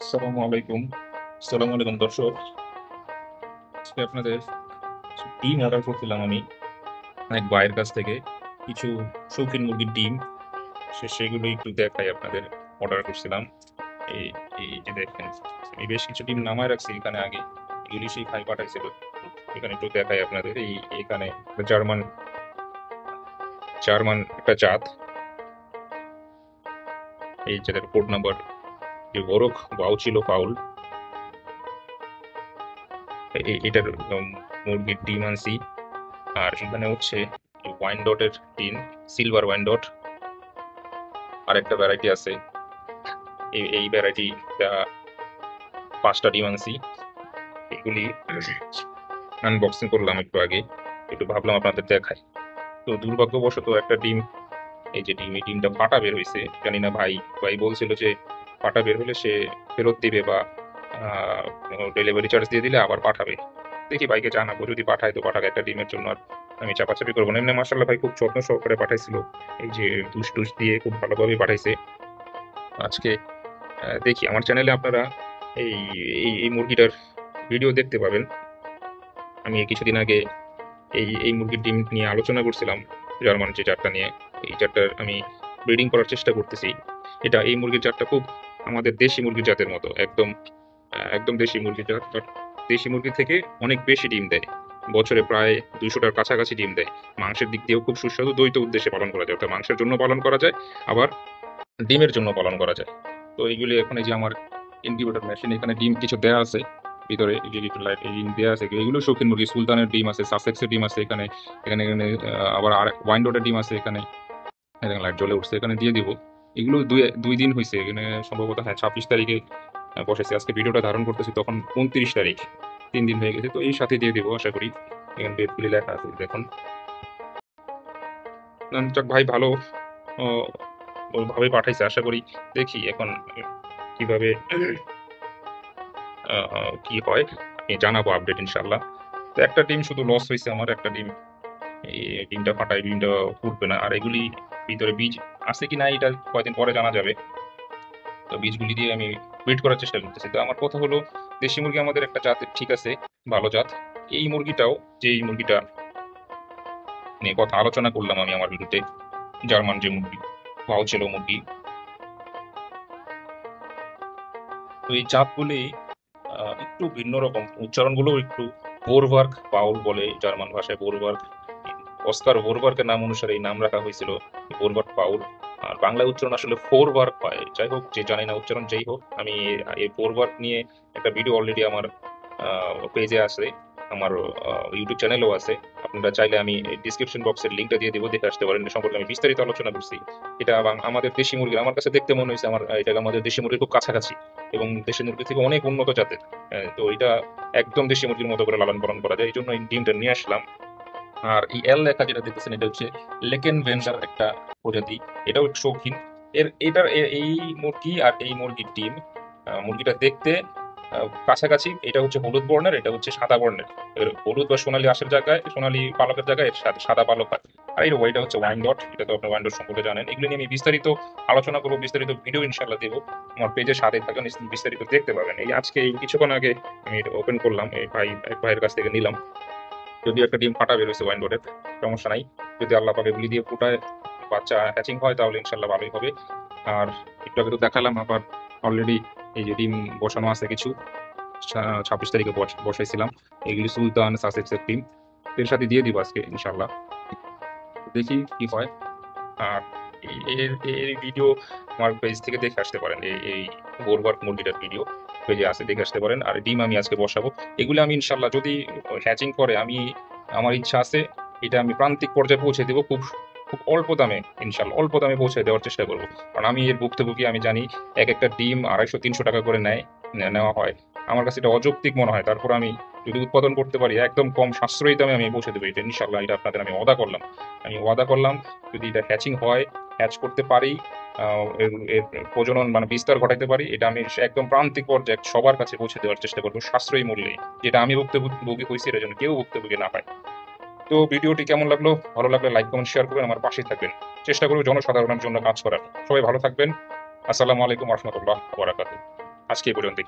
আসসালামু আলাইকুম। আসসালামু আলাইকুম দর্শক। আজকে আপনাদের ডিম অর্ডার করছিলাম আমি এক ভাইয়ের কাছ থেকে। কিছু শৌখিন মুরগির ডিম সেগুলো একটু দেখাই আপনাদের। অর্ডার করছিলাম। এই এই যে দেখেন, আমি বেশ কিছু ডিম নামায় রাখছি এখানে আগে। এগুলি সেই ভাই পাঠাইছিল। এখানে একটু দেখাই আপনাদের। এখানে একটা জার্মান জার্মান একটা জাত। এই জাতের কোড নাম্বার যে ওরক বাউ ছিল ফাউল। এটার মুরগির ডিম আনছি। আর এখানে হচ্ছে ওয়াইন ডটের টিন, সিলভার ওয়াইন ডট। আর একটা ভ্যারাইটি আছে, এই ভ্যারাইটি 5টা ডিম আনছি। এগুলি আনবক্সিং করলাম একটু আগে, একটু ভাবলাম আপনাদের দেখাই। তো দুর্ভাগ্যবশত একটা ডিম, এই ডিমটা ফাটা বের হয়েছে। জানি না, ভাই ভাই বলছিল যে ফাটা বের হলে সে ফেরত দিবে বা ডেলিভারি চার্জ দিয়ে দিলে আবার পাঠাবে। দেখি ভাইকে জানাবো, যদি পাঠায় তো পাঠাবে। একটা ডিমের জন্য আর আমি চাপাচাপি করবো না। এমনি মার্শাল্লাহ ভাই খুব যত্ন সহকারে পাঠাইছিল। এই যে টুস টুস দিয়ে খুব ভালোভাবে পাঠাইছে। আজকে দেখি আমার চ্যানেলে আপনারা এই এই মুরগিটার ভিডিও দেখতে পাবেন। আমি এই কিছুদিন আগে এই মুরগির ডিম নিয়ে আলোচনা করছিলাম, জার্মান যে জাতটা নিয়ে। এই জাতটার আমি ব্রিডিং করার চেষ্টা করতেছি। এই মুরগির জাতটা খুব আমাদের দেশি মুরগির জাতের মতো, একদম একদম দেশি মুরগির জাত। বাট দেশি মুরগি থেকে অনেক বেশি ডিম দেয়। বছরে প্রায় 200টার কাছাকাছি ডিম দেয়। মাংসের দিক দিয়েও খুব সুস্বাদু। দ্বৈত উদ্দেশ্যে পালন করা যায়, অর্থাৎ মাংসের জন্য পালন করা যায়, আবার ডিমের জন্য পালন করা যায়। তো এইগুলি এখন এই যে আমার ইনকিউবেটর মেশিন, এখানে ডিম কিছু দেয়া আছে ভিতরে। এই যে লিটল লাইট এই ডিম দেয়া আছে, এগুলো শৌখিন মুরগি। সুলতানের ডিম আছে, সাসেক্সের ডিম আছে এখানে। এখানে আবার আর ওয়াইন ডটের ডিম আছে এখানে। এখানে লাইট জ্বলে উঠছে, এখানে দিয়ে দিব। এগুলো দুই দুই দিন হয়েছে এখানে সম্ভবত। হ্যাঁ, 26 তারিখে বসেছে। আজকে ভিডিওটা ধারণ করতেছি তখন 29 তারিখ। 3 দিন হয়ে গেছে। তো এই সাথে দিয়ে দিব আশা করি। এখানে ডেটগুলি লেখা আছে দেখুন। যাক ভাই, ভালো ভাবে পাঠাইছে আশা করি। দেখি এখন কিভাবে কি হয়, আমি জানাবো আপডেট ইনশাল্লাহ। তো একটা ডিম শুধু লস হয়েছে আমার, একটা ডিম। এই ডিমটা ফাটাই, ডিমটা ফুটবে না। আর এগুলি ভিতরে বীজ আছে কি না এটা কয়দিন পরে জানা যাবে। তো বীজগুলি দিয়ে আমি ব্রিড করার চেষ্টা করতেছি। তো আমার কথা হলো, দেশি মুরগি আমাদের একটা জাত ঠিক আছে, ভালো জাত। এই মুরগিটাও, যে এই মুরগিটা নিয়ে কথা আলোচনা করলাম আমি আমার ভিডিওতে, জার্মান যে মুরগি, ভাও ছিল মুরগি। তো এই জাতগুলি একটু ভিন্ন রকম, উচ্চারণগুলো একটু। বোরবার্গ পাউল বলে জার্মান ভাষায়, বোরবার্গ। অস্কার বোরবার্গের নাম অনুসারে এই নাম রাখা হয়েছিল, বোরবার্গ পাউল। আর বাংলায় উচ্চারণ আসলে ফোরবার্গ হয়। যাই হোক, যে জানি না উচ্চারণ, যেই হোক, আমি এই বোরবার্গ নিয়ে একটা ভিডিও অলরেডি আমার পেজে আছে, আমার ইউটিউব চ্যানেলও আছে। আপনারা চাইলে আমি ডিসক্রিপশন বক্সের লিঙ্কটা দিয়ে দিব, দেখে আসতে পারেন। এ সম্পর্কে আমি বিস্তারিত আলোচনা করছি। এটা আমাদের দেশি মুরগির, আমার কাছে দেখতে মনে হয়েছে এটা আমাদের দেশি মুরগির খুব কাছাকাছি, এবং দেশি মুরগি থেকে অনেক উন্নত জাতের। তো এটা একদম দেশি মুরগির মতো করে লালন পালন করা যায়, এই জন্য এই ডিমটা নিয়ে আসলাম। আর এই এল লেখা যেটা দেখতেছেন, এটা হচ্ছে লেকেন ভেন্ডার একটা প্রজাতি। এটাও একটু শৌখিন। এই মুরগি আর এই মুরগির ডিম, মুরগিটা দেখতে কাছাকাছি। এটা হচ্ছে হলুদ বর্ণের, এটা হচ্ছে সাদা বর্ণের। হলুদ বা সোনালী আঁশের জায়গায়, সোনালী পালকের জায়গায় এর সাথে সাদা পালক হয়। আর এটা হচ্ছে ওয়াইন ডট। এটা তো আপনি ওয়াইন ডট সম্পর্কে জানেন। এগুলো নিয়ে আমি বিস্তারিত আলোচনা করবো, বিস্তারিত ভিডিও ইনশাল্লাহ দেবো। আমার পেজের সাথে থাকেন, বিস্তারিত দেখতে পাবেন। এই আজকে এই কিছুক্ষণ আগে আমি এটা ওপেন করলাম, এক ভাইয়ের কাছ থেকে নিলাম। যদিও একটা ডিম ফাটা বের হয়েছে ওয়াইন ডটের, সমস্যা নাই। যদি আল্লাহ পাকে গুলি দিয়ে ফুটায় বাচ্চা হ্যাচিং হয়, তাহলে ইনশাল্লাহ ভালোই হবে। আর একটু আগে তো দেখালাম, আবার অলরেডি এই যে ডিম বসানো আছে কিছু। 26 তারিখে বসাইছিলাম। এগুলি সুলতান সাসেক্সের ডিম। এর সাথে দিয়ে দিব আজকে ইনশাল্লাহ। দেখি কি হয়। আর এর ভিডিও আমার পেজ থেকে দেখে আসতে পারেন। এই বোরবার্গ মুরগিটার ভিডিও পেজে আছে, দেখে আসতে পারেন। আর ডিম আমি আজকে বসাবো। এগুলো আমি ইনশাল্লাহ যদি হ্যাচিং করে, আমার ইচ্ছা আছে এটা আমি প্রান্তিক পর্যায়ে পৌঁছে দেবো খুব খুব অল্প দামে। ইনশাল্লাহ অল্প দামে পৌঁছে দেওয়ার চেষ্টা করবো। কারণ আমি এর ভুক্তভোগী, আমি জানি এক একটা ডিম 250-300 টাকা করে নেওয়া হয়। আমার কাছে এটা অযৌক্তিক মনে হয়। তারপর আমি যদি উৎপাদন করতে পারি একদম কম সাশ্রয়ী দামে, আমি পৌঁছে দেবো। এটা ইনশাল্লাহ, এটা আপনাদের আমি ওয়াদা করলাম। যদি এটা হ্যাচিং হয়, হ্যাচ করতে পারি, এর এর প্রজনন মানে বিস্তার ঘটাইতে পারি, এটা আমি একদম প্রান্তিক পর্যায়ে সবার কাছে পৌঁছে দেওয়ার চেষ্টা করবো সাশ্রয়ী মূল্যে। যেটা আমি ভুক্তভোগী হয়েছি, এর জন্য কেউ ভুক্তভোগী না পায়। তো ভিডিওটি কেমন লাগলো? ভালো লাগলে লাইক কমেন্ট শেয়ার করবেন, আমার পাশেই থাকবেন। চেষ্টা করবো জনসাধারণের জন্য কাজ করার। সবাই ভালো থাকবেন। আসসালামু আলাইকুম রহমতুল্লাহ বারাকাতুহু। আজকে এই পর্যন্তই।